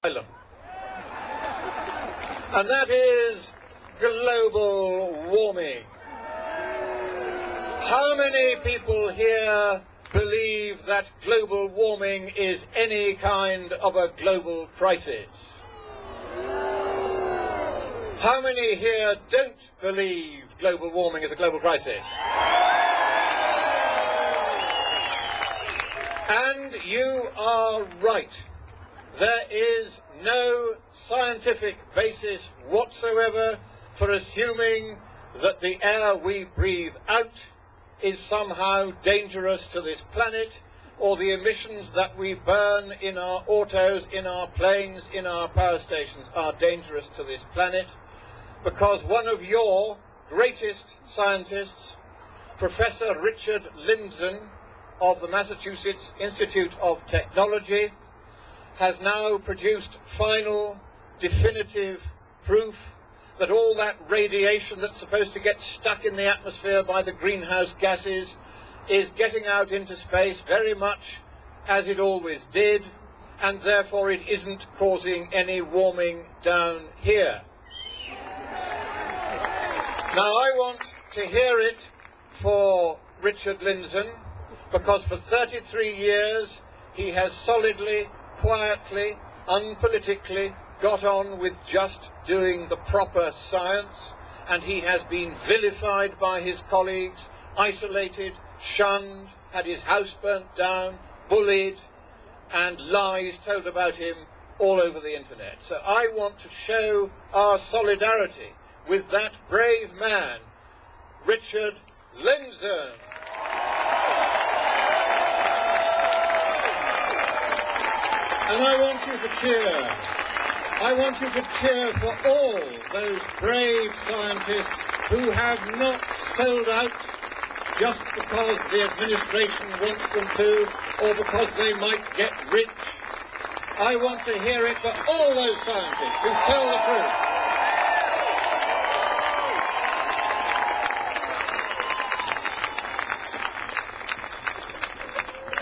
island. And that is global warming. How many people here believe that global warming is any kind of a global crisis? How many here don't believe global warming is a global crisis? And you are right. There is no scientific basis whatsoever for assuming that the air we breathe out is somehow dangerous to this planet, or the emissions that we burn in our autos, in our planes, in our power stations are dangerous to this planet, because one of your greatest scientists, Professor Richard Lindzen of the Massachusetts Institute of Technology, has now produced final, definitive proof that all that radiation that's supposed to get stuck in the atmosphere by the greenhouse gases is getting out into space very much as it always did, and therefore it isn't causing any warming down here. Now, I want to hear it for Richard Lindzen, because for 33 years he has solidly, quietly, unpolitically got on with just doing the proper science, and he has been vilified by his colleagues, isolated, shunned, had his house burnt down, bullied, and lies told about him all over the internet. So I want to show our solidarity with that brave man, Richard Lindzen. And I want you to cheer. I want you to cheer for all those brave scientists who have not sold out just because the administration wants them to, or because they might get rich. I want to hear it for all those scientists who tell the truth.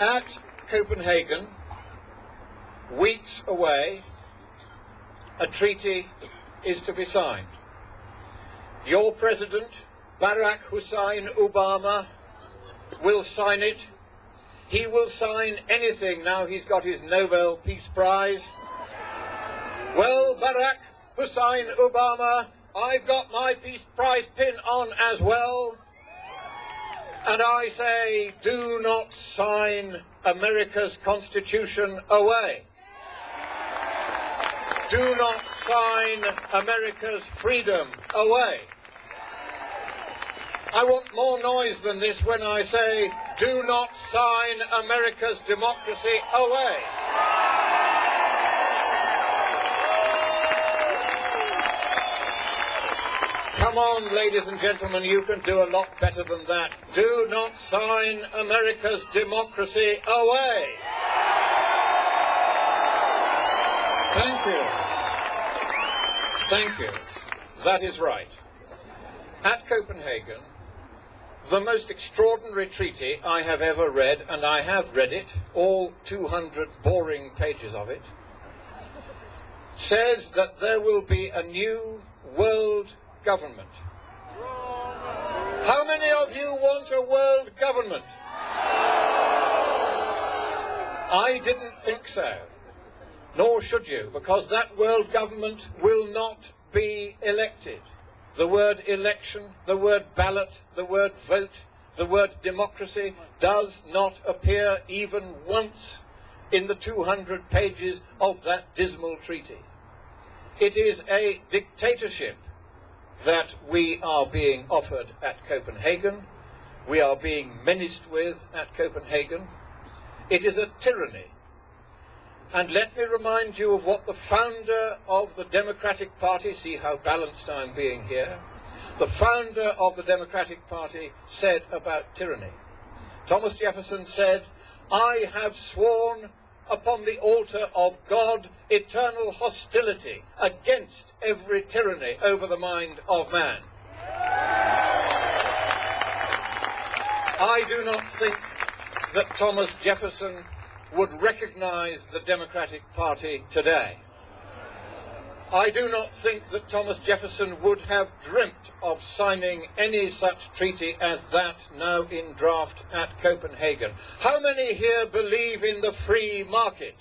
At Copenhagen, weeks away, a treaty is to be signed. Your president, Barack Hussein Obama, will sign it. He will sign anything now he's got his Nobel Peace Prize. Well, Barack Hussein Obama, I've got my Peace Prize pin on as well. And I say, do not sign America's Constitution away. Do not sign America's freedom away. I want more noise than this when I say, do not sign America's democracy away. Come on, ladies and gentlemen, you can do a lot better than that. Do not sign America's democracy away. Thank you. Thank you. That is right. At Copenhagen, the most extraordinary treaty I have ever read, and I have read it, all 200 boring pages of it, says that there will be a new world government. How many of you want a world government? I didn't think so. Nor should you, because that world government will not be elected. The word election, the word ballot, the word vote, the word democracy does not appear even once in the 200 pages of that dismal treaty. It is a dictatorship that we are being offered at Copenhagen, we are being menaced with at Copenhagen. It is a tyranny. And let me remind you of what the founder of the Democratic Party, see how balanced I'm being here, the founder of the Democratic Party said about tyranny. Thomas Jefferson said, I have sworn upon the altar of God eternal hostility against every tyranny over the mind of man. I do not think that Thomas Jefferson would recognize the Democratic Party today. I do not think that Thomas Jefferson would have dreamt of signing any such treaty as that now in draft at Copenhagen. How many here believe in the free market?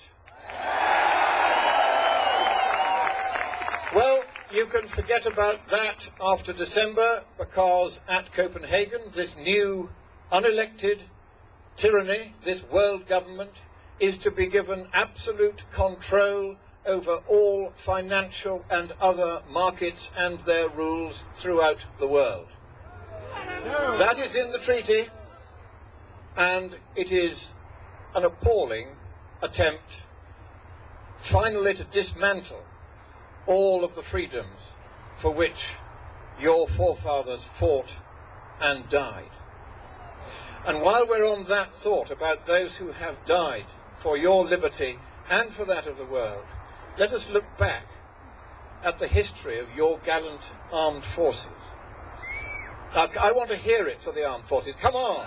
Well, you can forget about that after December, because at Copenhagen, this new unelected tyranny, this world government, is to be given absolute control over all financial and other markets and their rules throughout the world. That is in the treaty, and it is an appalling attempt finally to dismantle all of the freedoms for which your forefathers fought and died. And while we're on that thought about those who have died for your liberty and for that of the world, let us look back at the history of your gallant armed forces. Now, I want to hear it for the armed forces. Come on!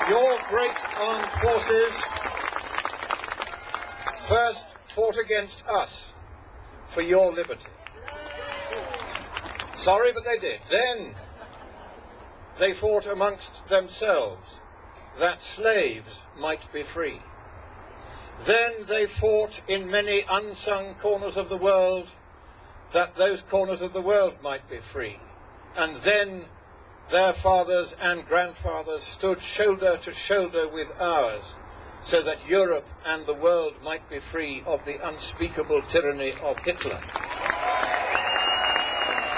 Your great armed forces first fought against us for your liberty. Sorry, but they did. Then they fought amongst themselves that slaves might be free. Then they fought in many unsung corners of the world that those corners of the world might be free. And then their fathers and grandfathers stood shoulder to shoulder with ours so that Europe and the world might be free of the unspeakable tyranny of Hitler.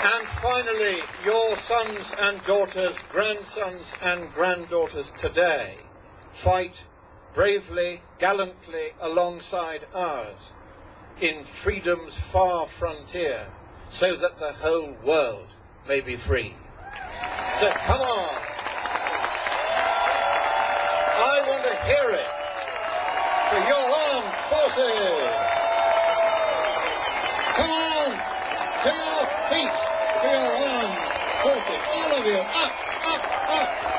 And finally, your sons and daughters, grandsons and granddaughters today fight bravely, gallantly alongside ours in freedom's far frontier so that the whole world may be free. So come on. I want to hear it for your armed forces. Come on, to your feet, to your armed forces. All of you, up, up, up.